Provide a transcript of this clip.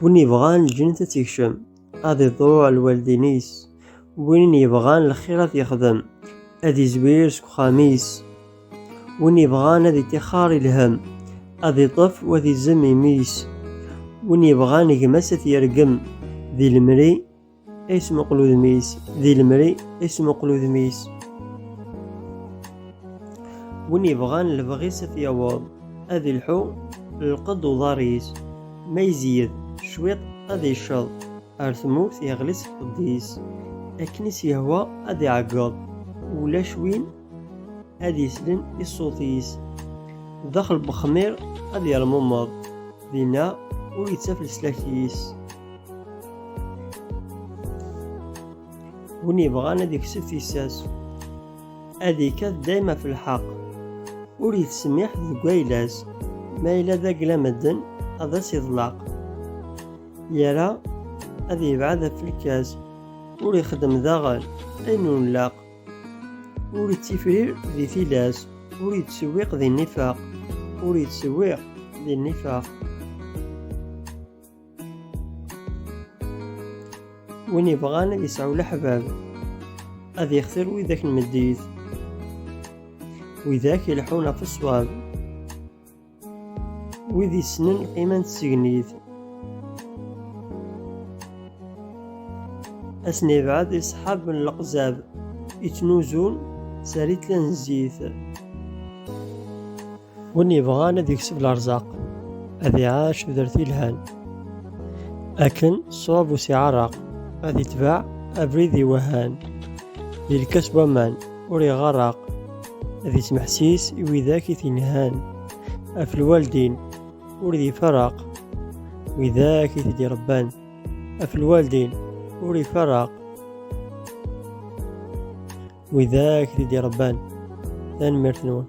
وين يبغان الجنة تكشم غادي يضوع الوالدينيس، وين يبغان الخير يخدم ادي زوير سكو خميس، وين يبغان هادي تخار الهم غادي طف وذي زم يميس، وين يبغان يقمس يرقم ذي المري اسمه قلود ميس، ذي المري اسمه قلود ميس، وين يبغان البغيس يواض هذي الحو القد وضاريس، ما يزيد شويط هذي الشط ارثموث يغلس قديس، اكنس يهوى هذي عقاض ولا شوين هذي يسلن الصوتيس، دخل بخمير هذي يرممض ذينا ويتسافل سلاكيس، وين يبغان هذي يكسب في الساس هذي كانت دايما في الحق، وليت سميح ذو قايلاس ما إلا ذاك لمدن هذا سيطلق، يرى هذي يبعد في الكاس ولي يخدم ذاغل أينو نلاق، ولي تسفرير ذي ثلاس، ولي تسويق ذي النفاق، ولي تسويق ذي النفاق، وين يبغانا يسعو الأحباب هذي يختار وذاك المديث، وذاك يلحونا في الصواب، وذي سنن قيمة السجنيث، أسني بعد يصحاب من الأقزاب يتنوزون ساريت لنزيث، وين يبغانا ذي يكسب الأرزاق هذي عاش ودرتي الهان، أكن صواب وسعراق هذي تباع أبريذي وهان، ذي الكسب ومان وري غراق هذي سمحسيس وذاك تنهان، أف الوالدين وري فراق وذاك تدي ربان، أف الوالدين وري فراق وذاك تدي ربان. ثان مرتنون.